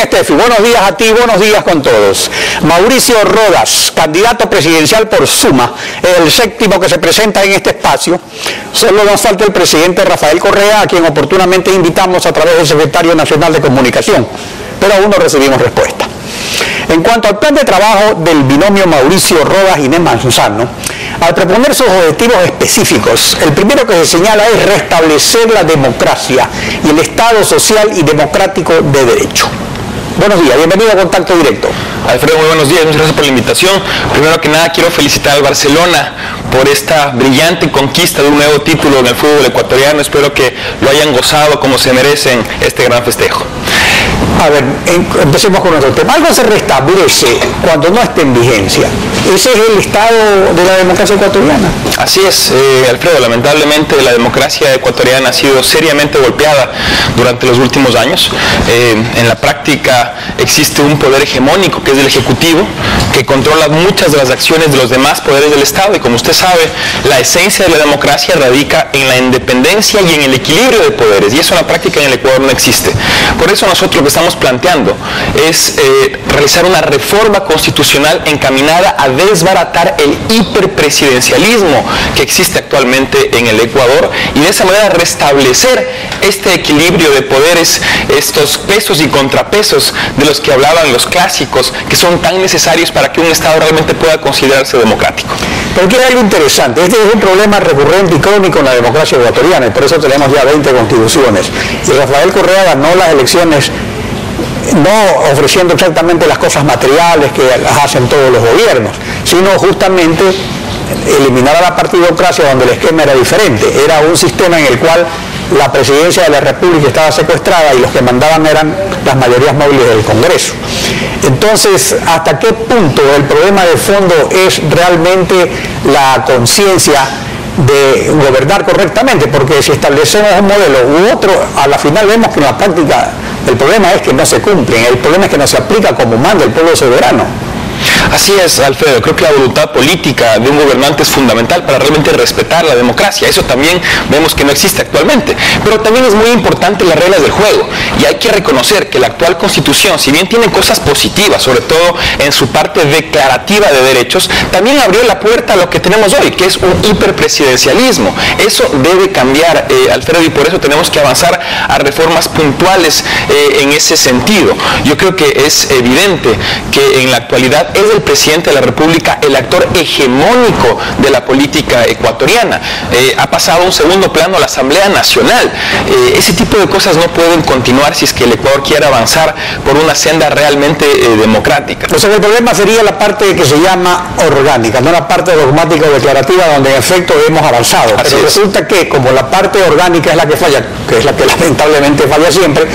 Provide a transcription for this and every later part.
Estefi, buenos días a ti, buenos días con todos. Mauricio Rodas, candidato presidencial por Suma, el séptimo que se presenta en este espacio. Solo nos falta el presidente Rafael Correa, a quien oportunamente invitamos a través del secretario nacional de Comunicación, pero aún no recibimos respuesta. En cuanto al plan de trabajo del binomio Mauricio Rodas-Inés Manzano, al proponer sus objetivos específicos, el primero que se señala es restablecer la democracia y el Estado social y democrático de derecho. Buenos días, bienvenido a Contacto Directo. Alfredo, muy buenos días, muchas gracias por la invitación. Primero que nada quiero felicitar al Barcelona por esta brillante conquista de un nuevo título en el fútbol ecuatoriano. Espero que lo hayan gozado como se merecen este gran festejo. A ver, empecemos con nuestro tema. Algo se restablece cuando no esté en vigencia. ¿Ese es el estado de la democracia ecuatoriana? Así es, Alfredo, lamentablemente la democracia ecuatoriana ha sido seriamente golpeada durante los últimos años. En la práctica existe un poder hegemónico que es el Ejecutivo, que controla muchas de las acciones de los demás poderes del Estado, y como usted sabe, la esencia de la democracia radica en la independencia y en el equilibrio de poderes, y eso en la práctica en el Ecuador no existe. Por eso nosotros lo que estamos planteando es realizar una reforma constitucional encaminada a desbaratar el hiperpresidencialismo que existe actualmente en el Ecuador, y de esa manera restablecer este equilibrio de poderes, estos pesos y contrapesos de los que hablaban los clásicos, que son tan necesarios para que un Estado realmente pueda considerarse democrático. Pero aquí hay algo interesante. Este es un problema recurrente y crónico en la democracia ecuatoriana, y por eso tenemos ya 20 constituciones. Y Rafael Correa ganó las elecciones no ofreciendo exactamente las cosas materiales que las hacen todos los gobiernos, sino justamente eliminar a la partidocracia, donde el esquema era diferente. Era un sistema en el cual la presidencia de la República estaba secuestrada y los que mandaban eran las mayorías móviles del Congreso. Entonces, ¿hasta qué punto el problema de fondo es realmente la conciencia de gobernar correctamente? Porque si establecemos un modelo u otro, a la final vemos que en la práctica el problema es que no se cumplen, el problema es que no se aplica como manda el pueblo soberano. Así es, Alfredo, creo que la voluntad política de un gobernante es fundamental para realmente respetar la democracia. Eso también vemos que no existe actualmente, pero también es muy importante las reglas del juego, y hay que reconocer que la actual Constitución, si bien tiene cosas positivas, sobre todo en su parte declarativa de derechos, también abrió la puerta a lo que tenemos hoy, que es un hiperpresidencialismo. Eso debe cambiar, Alfredo, y por eso tenemos que avanzar a reformas puntuales en ese sentido. Yo creo que es evidente que en la actualidad es el presidente de la República el actor hegemónico de la política ecuatoriana. Ha pasado a un segundo plano a la Asamblea Nacional. Ese tipo de cosas no pueden continuar si es que el Ecuador quiere avanzar por una senda realmente democrática. O sea, el problema sería la parte que se llama orgánica, no la parte dogmática o declarativa, donde en efecto hemos avanzado. Pero resulta que como la parte orgánica es la que falla, que es la que lamentablemente falla siempre,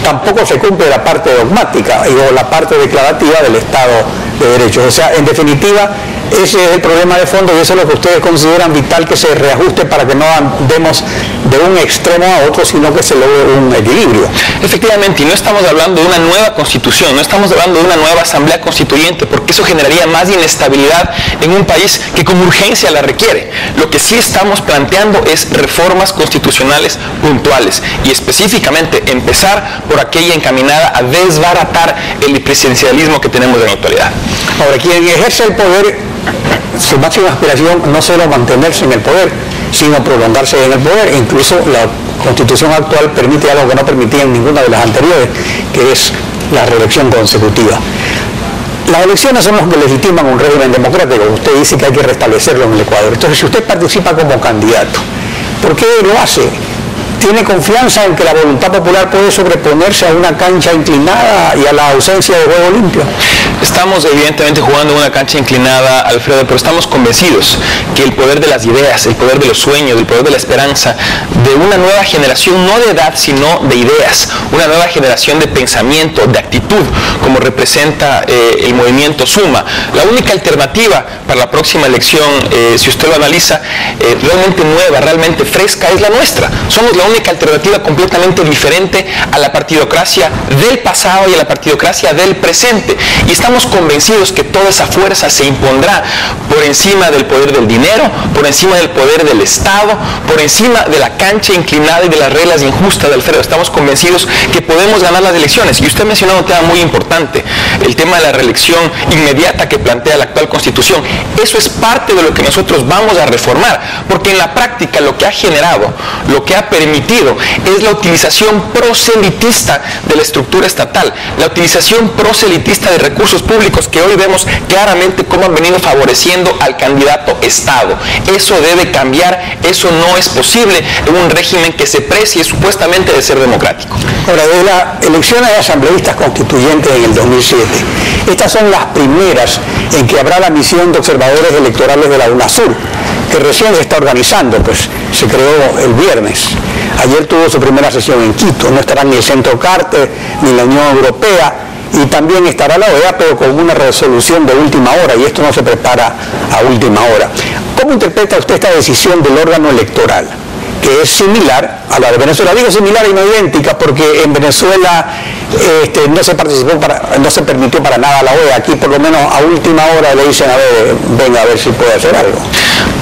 tampoco se cumple la parte dogmática o la parte declarativa del Estado de Derechos. O sea, en definitiva, ese es el problema de fondo, y eso es lo que ustedes consideran vital, que se reajuste para que no andemos de un extremo a otro, sino que se logre un equilibrio. Efectivamente, y no estamos hablando de una nueva constitución, no estamos hablando de una nueva asamblea constituyente, porque eso generaría más inestabilidad en un país que con urgencia la requiere. Lo que sí estamos planteando es reformas constitucionales puntuales, y específicamente empezar por aquella encaminada a desbaratar el presidencialismo que tenemos en la actualidad. Ahora, quien ejerce el poder, su máxima aspiración no solo mantenerse en el poder, sino prolongarse en el poder. Incluso la Constitución actual permite algo que no permitía en ninguna de las anteriores, que es la reelección consecutiva. Las elecciones son las que legitiman un régimen democrático. Usted dice que hay que restablecerlo en el Ecuador. Entonces, si usted participa como candidato, ¿por qué lo hace? ¿Tiene confianza en que la voluntad popular puede sobreponerse a una cancha inclinada y a la ausencia de juego limpio? Estamos evidentemente jugando en una cancha inclinada, Alfredo, pero estamos convencidos que el poder de las ideas, el poder de los sueños, el poder de la esperanza, de una nueva generación, no de edad, sino de ideas, una nueva generación de pensamiento, de actitud, como representa el movimiento Suma. La única alternativa para la próxima elección, si usted lo analiza, realmente nueva, realmente fresca, es la nuestra. Somos la única alternativa completamente diferente a la partidocracia del pasado y a la partidocracia del presente. Y estamos convencidos que toda esa fuerza se impondrá por encima del poder del dinero, por encima del poder del Estado, por encima de la cancha inclinada y de las reglas injustas de Alfredo. Estamos convencidos que podemos ganar las elecciones. Y usted mencionó un tema muy importante, el tema de la reelección inmediata que plantea la actual Constitución. Eso es parte de lo que nosotros vamos a reformar, porque en la práctica lo que ha generado, lo que ha permitido es la utilización proselitista de la estructura estatal, la utilización proselitista de recursos públicos que hoy vemos claramente cómo han venido favoreciendo al candidato Estado. Eso debe cambiar, eso no es posible en un régimen que se precie supuestamente de ser democrático. Ahora, de las elecciones de asambleístas constituyentes en el 2007, estas son las primeras en que habrá la misión de observadores electorales de la UNASUR, que recién se está organizando, pues se creó el viernes. Ayer tuvo su primera sesión en Quito. No estará ni el Centro Carter ni la Unión Europea, y también estará la OEA, pero con una resolución de última hora, y esto no se prepara a última hora. ¿Cómo interpreta usted esta decisión del órgano electoral, que es similar a la de Venezuela? Digo similar y no idéntica, porque en Venezuela no se permitió para nada la OEA. Aquí por lo menos a última hora le dicen, a ver, venga a ver si puede hacer algo.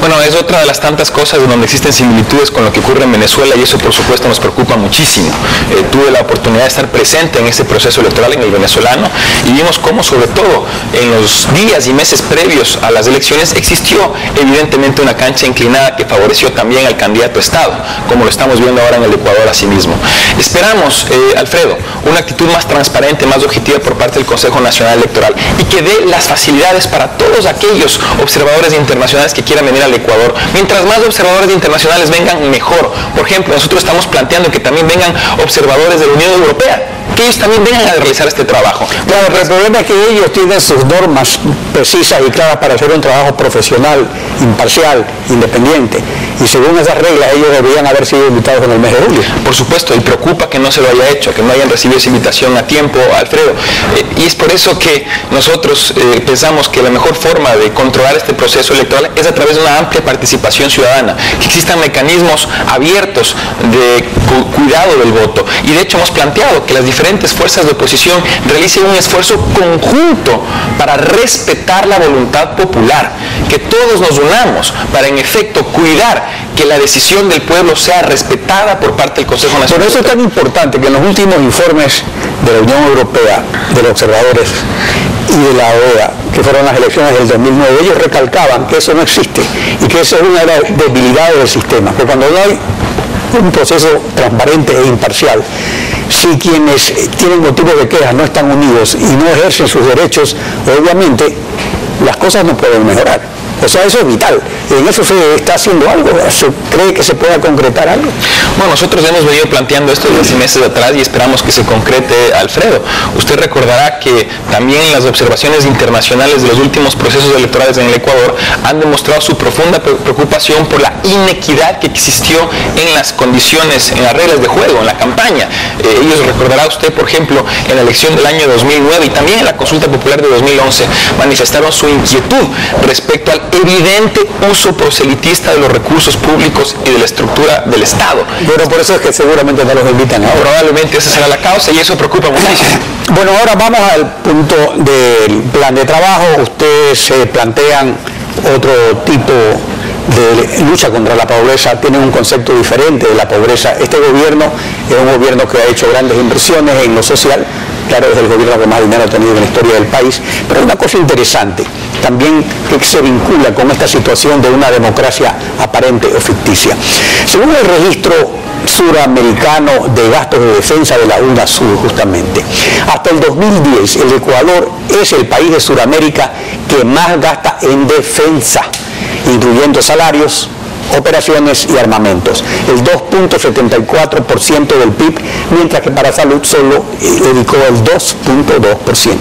Bueno, es otra de las tantas cosas donde existen similitudes con lo que ocurre en Venezuela, y eso por supuesto nos preocupa muchísimo. Tuve la oportunidad de estar presente en ese proceso electoral en el venezolano, y vimos cómo, sobre todo en los días y meses previos a las elecciones, existió evidentemente una cancha inclinada que favoreció también al candidato Estado, como lo estamos viendo ahora en el Ecuador asimismo. Esperamos, Alfredo, una actitud más transparente, más objetiva por parte del Consejo Nacional Electoral, y que dé las facilidades para todos aquellos observadores internacionales que quieran venir al Ecuador. Mientras más observadores internacionales vengan, mejor. Por ejemplo, nosotros estamos planteando que también vengan observadores de la Unión Europea, que ellos también vengan a realizar este trabajo. Claro, pero el problema es que ellos tienen sus normas precisas y claras para hacer un trabajo profesional, imparcial, independiente, y según esas reglas ellos deberían haber sido invitados en el mes de julio. Por supuesto, y preocupa que no se lo haya hecho, que no hayan recibido esa invitación a tiempo, Alfredo, y es por eso que nosotros pensamos que la mejor forma de controlar este proceso electoral es a través de una amplia participación ciudadana, que existan mecanismos abiertos de cuidado del voto, y de hecho hemos planteado que las diferentes fuerzas de oposición realicen un esfuerzo conjunto para respetar la voluntad popular, que todos nos unamos para en efecto cuidar que la decisión del pueblo sea respetada por parte del Consejo Nacional. Por eso es tan importante que en los últimos informes de la Unión Europea, de los observadores y de la OEA, que fueron las elecciones del 2009, ellos recalcaban que eso no existe y que eso es una de las debilidades del sistema, que cuando no hay un proceso transparente e imparcial, si quienes tienen motivos de queja no están unidos y no ejercen sus derechos, obviamente las cosas no pueden mejorar. O sea, eso es vital. ¿En eso se está haciendo algo? ¿Se cree que se pueda concretar algo? Bueno, nosotros hemos venido planteando esto desde meses atrás y esperamos que se concrete, Alfredo. Usted recordará que también las observaciones internacionales de los últimos procesos electorales en el Ecuador han demostrado su profunda preocupación por la inequidad que existió en las condiciones, en las reglas de juego, en la campaña. Ellos, recordará usted, por ejemplo, en la elección del año 2009 y también en la consulta popular de 2011, manifestaron su inquietud respecto al evidente uso proselitista de los recursos públicos y de la estructura del Estado. Bueno, por eso es que seguramente no los invitan ahora. Probablemente esa será la causa y eso preocupa muchísimo. Bueno, ahora vamos al punto del plan de trabajo. Ustedes se plantean otro tipo de lucha contra la pobreza, tienen un concepto diferente de la pobreza. Este gobierno es un gobierno que ha hecho grandes inversiones en lo social, claro, es el gobierno que más dinero ha tenido en la historia del país, pero hay una cosa interesante también que se vincula con esta situación de una democracia aparente o ficticia. Según el registro suramericano de gastos de defensa de la UNASUR, justamente, hasta el 2010 el Ecuador es el país de Sudamérica que más gasta en defensa, incluyendo salarios, operaciones y armamentos, el 2.74% del PIB, mientras que para salud solo dedicó el 2.2%.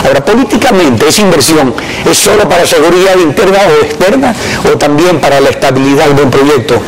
Ahora, políticamente, ¿esa inversión es solo para seguridad interna o externa o también para la estabilidad de un proyecto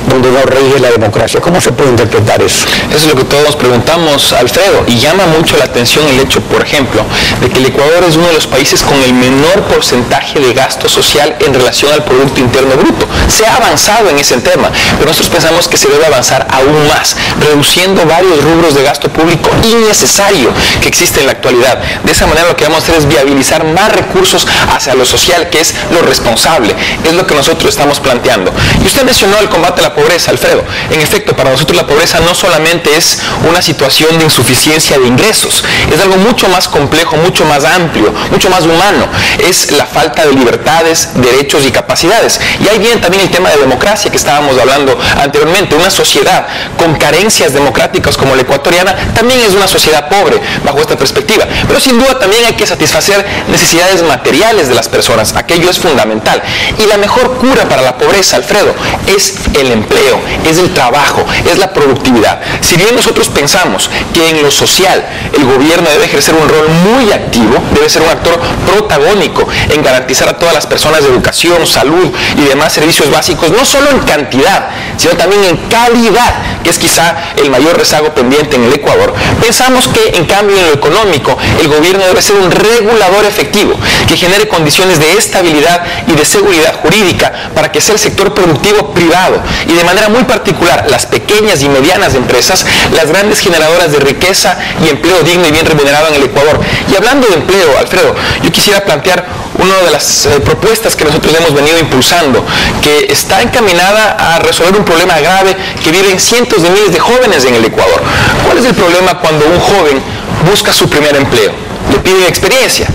donde no rige la democracia. ¿Cómo se puede interpretar eso? Eso es lo que todos nos preguntamos, Alfredo, y llama mucho la atención el hecho, por ejemplo, de que el Ecuador es uno de los países con el menor porcentaje de gasto social en relación al Producto Interno Bruto. Se ha avanzado en ese tema, pero nosotros pensamos que se debe avanzar aún más, reduciendo varios rubros de gasto público innecesario que existe en la actualidad. De esa manera lo que vamos a hacer es viabilizar más recursos hacia lo social, que es lo responsable, es lo que nosotros estamos planteando. Y usted mencionó el combate a la pobreza, Alfredo. En efecto, para nosotros la pobreza no solamente es una situación de insuficiencia de ingresos, es algo mucho más complejo, mucho más amplio, mucho más humano. Es la falta de libertades, derechos y capacidades. Y ahí viene también el tema de democracia que estábamos hablando anteriormente. Una sociedad con carencias democráticas como la ecuatoriana también es una sociedad pobre bajo esta perspectiva. Pero sin duda también hay que satisfacer necesidades materiales de las personas. Aquello es fundamental. Y la mejor cura para la pobreza, Alfredo, es el empleo, es el trabajo, es la productividad. Si bien nosotros pensamos que en lo social el gobierno debe ejercer un rol muy activo, debe ser un actor protagónico en garantizar a todas las personas educación, salud y demás servicios básicos, no solo en cantidad, sino también en calidad, que es quizá el mayor rezago pendiente en el Ecuador. Pensamos que en cambio en lo económico el gobierno debe ser un regulador efectivo que genere condiciones de estabilidad y de seguridad jurídica para que sea el sector productivo privado y de manera muy particular las pequeñas y medianas empresas, las grandes generadoras de riqueza y empleo digno y bien remunerado en el Ecuador. Y hablando de empleo, Alfredo, yo quisiera plantear una de las propuestas que nosotros hemos venido impulsando, que está encaminada a resolver un problema grave que viven cientos de miles de jóvenes en el Ecuador. ¿Cuál es el problema cuando un joven busca su primer empleo? Le piden experiencia.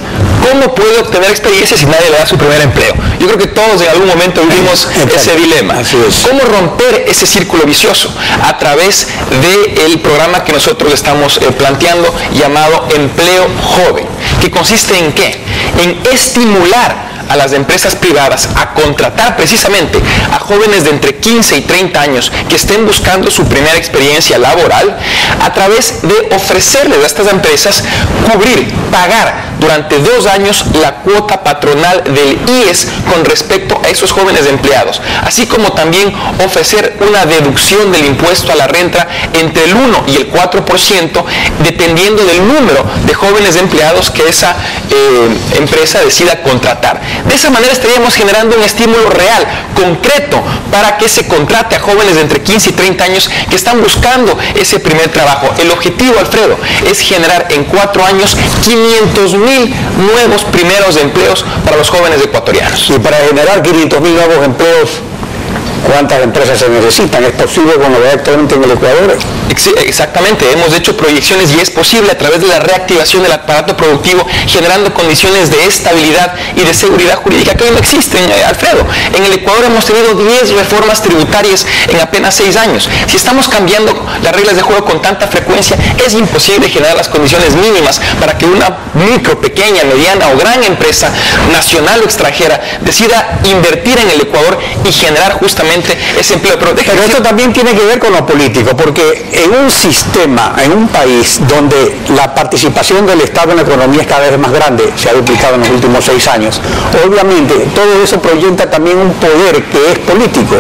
¿Cómo puede obtener experiencia si nadie le da su primer empleo? Yo creo que todos en algún momento vivimos ese dilema. ¿Cómo romper ese círculo vicioso? A través del programa que nosotros estamos planteando llamado Empleo Joven, que consiste en ¿qué? En estimular a las empresas privadas a contratar precisamente a jóvenes de entre 15 y 30 años que estén buscando su primera experiencia laboral a través de ofrecerles a estas empresas cubrir, pagar durante 2 años la cuota patronal del IES con respecto a esos jóvenes empleados, así como también ofrecer una deducción del impuesto a la renta entre el 1 y el 4% dependiendo del número de jóvenes empleados que esa empresa decida contratar. De esa manera estaríamos generando un estímulo real, concreto, para que se contrate a jóvenes de entre 15 y 30 años que están buscando ese primer trabajo. El objetivo, Alfredo, es generar en 4 años 500,000 nuevos primeros empleos para los jóvenes ecuatorianos. Y para generar 500,000 nuevos empleos, ¿cuántas empresas se necesitan? ¿Es posible como lo ve actualmente en el Ecuador? Exactamente, hemos hecho proyecciones y es posible a través de la reactivación del aparato productivo, generando condiciones de estabilidad y de seguridad jurídica que hoy no existen, Alfredo. En el Ecuador hemos tenido 10 reformas tributarias en apenas 6 años. Si estamos cambiando las reglas de juego con tanta frecuencia, es imposible generar las condiciones mínimas para que una micro, pequeña, mediana o gran empresa, nacional o extranjera, decida invertir en el Ecuador y generar justamente ese empleo. Pero esto también tiene que ver con lo político, porque en un sistema, en un país donde la participación del Estado en la economía es cada vez más grande, se ha duplicado en los últimos 6 años, obviamente todo eso proyecta también un poder que es político.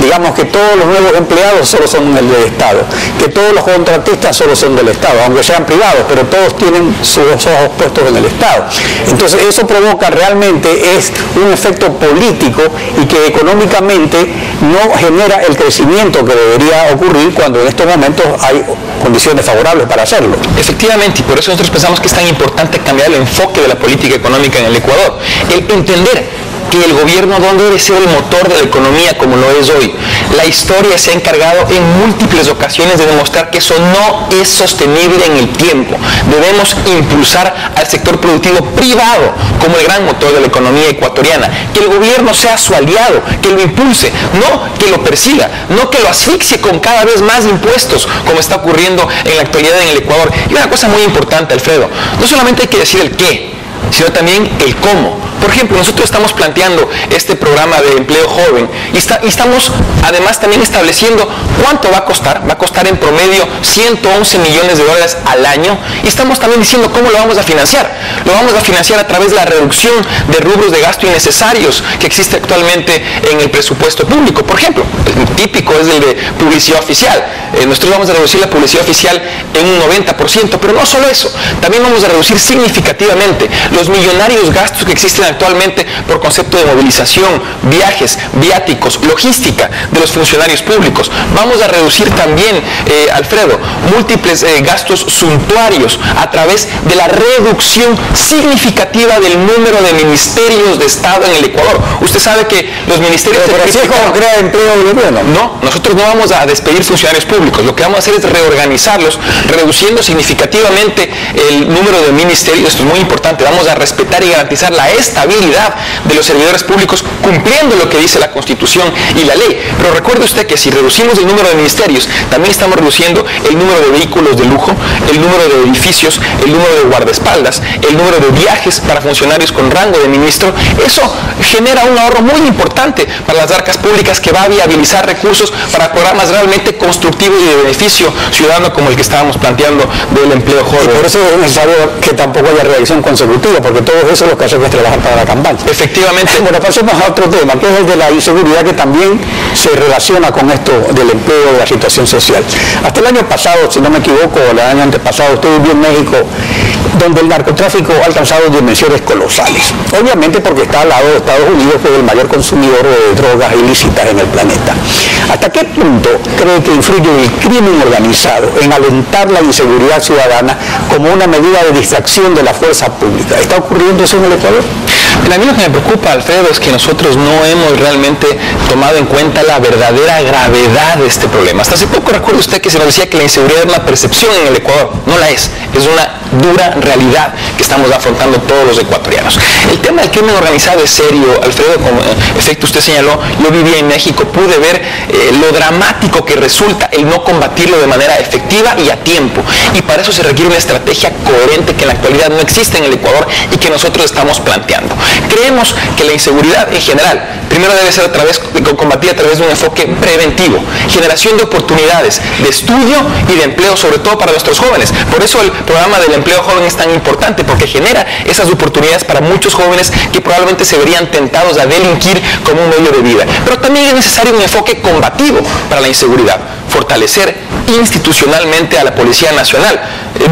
Digamos que todos los nuevos empleados solo son del Estado, que todos los contratistas solo son del Estado, aunque sean privados, pero todos tienen sus ojos puestos en el Estado. Entonces eso provoca realmente es un efecto político y que económicamente no genera el crecimiento que debería ocurrir cuando en estos momentos hay condiciones favorables para hacerlo. Efectivamente, y por eso nosotros pensamos que es tan importante cambiar el enfoque de la política económica en el Ecuador, el entender que el gobierno no debe ser el motor de la economía como lo es hoy. La historia se ha encargado en múltiples ocasiones de demostrar que eso no es sostenible en el tiempo. Debemos impulsar al sector productivo privado como el gran motor de la economía ecuatoriana. Que el gobierno sea su aliado, que lo impulse, no que lo persiga, no que lo asfixie con cada vez más impuestos, como está ocurriendo en la actualidad en el Ecuador. Y una cosa muy importante, Alfredo, no solamente hay que decir el qué, sino también el cómo. Por ejemplo, nosotros estamos planteando este programa de empleo joven y estamos además también estableciendo cuánto va a costar. Va a costar en promedio 111 millones de dólares al año y estamos también diciendo cómo lo vamos a financiar. Lo vamos a financiar a través de la reducción de rubros de gasto innecesarios que existe actualmente en el presupuesto público. Por ejemplo, el típico es el de publicidad oficial. Nosotros vamos a reducir la publicidad oficial en un 90%, pero no solo eso, también vamos a reducir significativamente los millonarios gastos que existen actualmente por concepto de movilización, viajes, viáticos, logística de los funcionarios públicos. Vamos a reducir también, Alfredo, múltiples gastos suntuarios a través de la reducción significativa del número de ministerios de Estado en el Ecuador. Usted sabe que los ministerios... Pero así es como crea empleo del gobierno. No, nosotros no vamos a despedir funcionarios públicos. Lo que vamos a hacer es reorganizarlos, reduciendo significativamente el número de ministerios. Esto es muy importante. Vamos a respetar y garantizar la estabilidad de los servidores públicos, cumpliendo lo que dice la Constitución y la ley. Pero recuerde usted que si reducimos el número de ministerios, también estamos reduciendo el número de vehículos de lujo, el número de edificios, el número de guardaespaldas, el número de viajes para funcionarios con rango de ministro. Eso genera un ahorro muy importante para las arcas públicas que va a viabilizar recursos para programas realmente constructivos y de beneficio ciudadano como el que estábamos planteando del empleo joven. Y por eso es necesario que tampoco haya reelección consecutiva, porque todo eso es lo que hace que es trabajar para la campaña. Efectivamente. Bueno, pasemos a otro tema, que es el de la inseguridad, que también se relaciona con esto del empleo y de la situación social. Hasta el año pasado, si no me equivoco, el año antepasado, usted vivió en México, donde el narcotráfico ha alcanzado dimensiones colosales. Obviamente porque está al lado de Estados Unidos, que es el mayor consumidor de drogas ilícitas en el planeta. ¿Hasta qué punto cree que influye el crimen organizado en alentar la inseguridad ciudadana como una medida de distracción de la fuerza pública? ¿Está ocurriendo eso en el Ecuador? A mí lo que me preocupa, Alfredo, es que nosotros no hemos realmente tomado en cuenta la verdadera gravedad de este problema. Hasta hace poco recuerda usted que se nos decía que la inseguridad era una percepción en el Ecuador. No la es una dura realidad que estamos afrontando todos los ecuatorianos. El tema del crimen organizado es serio, Alfredo, como efecto usted señaló. Yo vivía en México, pude ver lo dramático que resulta el no combatirlo de manera efectiva y a tiempo. Y para eso se requiere una estrategia coherente que en la actualidad no existe en el Ecuador y que nosotros estamos planteando. Creemos que la inseguridad en general primero debe ser combatida a través de un enfoque preventivo, generación de oportunidades de estudio y de empleo, sobre todo para nuestros jóvenes. Por eso el programa del empleo joven es tan importante, porque genera esas oportunidades para muchos jóvenes que probablemente se verían tentados a delinquir como un medio de vida. Pero también es necesario un enfoque combativo para la inseguridad, fortalecer institucionalmente a la Policía Nacional,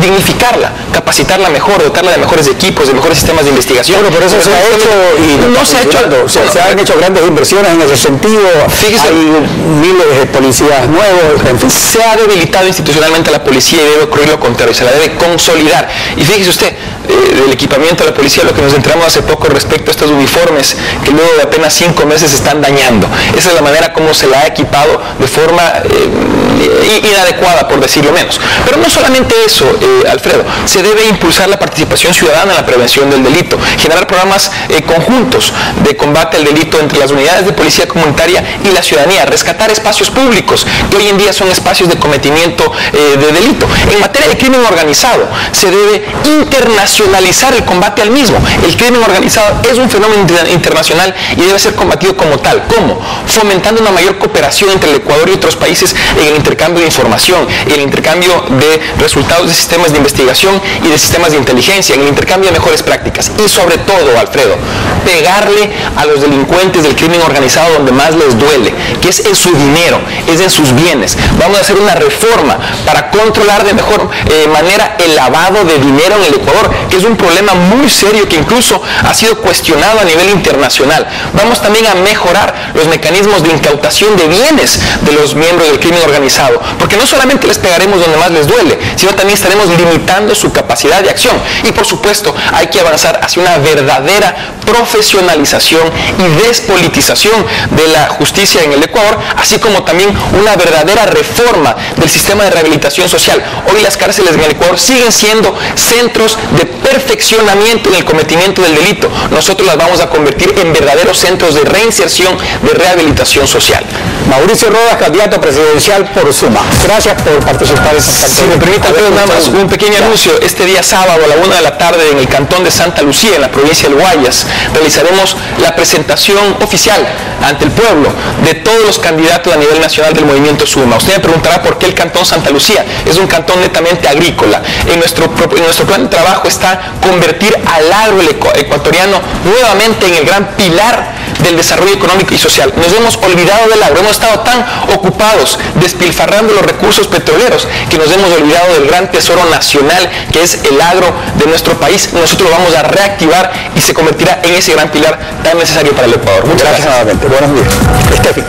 dignificarla, capacitarla mejor, dotarla de mejores equipos, de mejores sistemas de investigación. Bueno, pero eso se ha hecho y no se ha hecho. Se han hecho grandes inversiones en ese sentido. Fíjese, hay miles de policías nuevos. En fin. Se ha debilitado institucionalmente a la policía y debe ocurrir lo contrario, se la debe consolidar. Y fíjese usted, del equipamiento de la policía, lo que nos enteramos hace poco respecto a estos uniformes que luego de apenas 5 meses se están dañando. Esa es la manera como se la ha equipado de forma inadecuada, por decirlo menos. Pero no solamente eso, Alfredo, se debe impulsar la participación ciudadana en la prevención del delito, generar programas conjuntos de combate al delito entre las unidades de policía comunitaria y la ciudadanía, rescatar espacios públicos que hoy en día son espacios de cometimiento de delito. En materia de crimen organizado, se debe internacionalizar el combate al mismo. El crimen organizado es un fenómeno internacional y debe ser combatido como tal. ¿Cómo? Fomentando una mayor cooperación entre el Ecuador y otros países en el intercambio de información, en el intercambio de resultados de sistemas de investigación y de sistemas de inteligencia, en el intercambio de mejores prácticas. Y sobre todo, Alfredo, pegarle a los delincuentes del crimen organizado donde más les duele, que es en su dinero, es en sus bienes. Vamos a hacer una reforma para controlar de mejor manera el lavado de dinero en el Ecuador, que es un problema muy serio que incluso ha sido cuestionado a nivel internacional. Vamos también a mejorar los mecanismos de incautación de bienes de los miembros del crimen organizado, porque no solamente les pegaremos donde más les duele, sino también estaremos limitando su capacidad de acción. Y por supuesto, hay que avanzar hacia una verdadera profesionalización y despolitización de la justicia en el Ecuador, así como también una verdadera reforma del sistema de rehabilitación social. Hoy las cárceles en el Ecuador siguen siendo centros de perfeccionamiento en el cometimiento del delito, nosotros las vamos a convertir en verdaderos centros de reinserción, de rehabilitación social. Mauricio Rodas, candidato presidencial por Suma. Gracias por participar en esta campaña. Si me permite, Alfredo, nada más un pequeño anuncio. Este día sábado a la 1 de la tarde en el cantón de Santa Lucía, en la provincia del Guayas, realizaremos la presentación oficial ante el pueblo de todos los candidatos a nivel nacional del movimiento Suma. Usted me preguntará por qué el cantón Santa Lucía. Es un cantón netamente agrícola. En nuestro plan de trabajo está convertir al agro ecuatoriano nuevamente en el gran pilar del desarrollo económico y social. Nos hemos olvidado del agro, hemos estado tan ocupados despilfarrando los recursos petroleros que nos hemos olvidado del gran tesoro nacional que es el agro de nuestro país. Nosotros lo vamos a reactivar y se convertirá en ese gran pilar tan necesario para el Ecuador. Muchas gracias nuevamente. Buenos días. Estefi.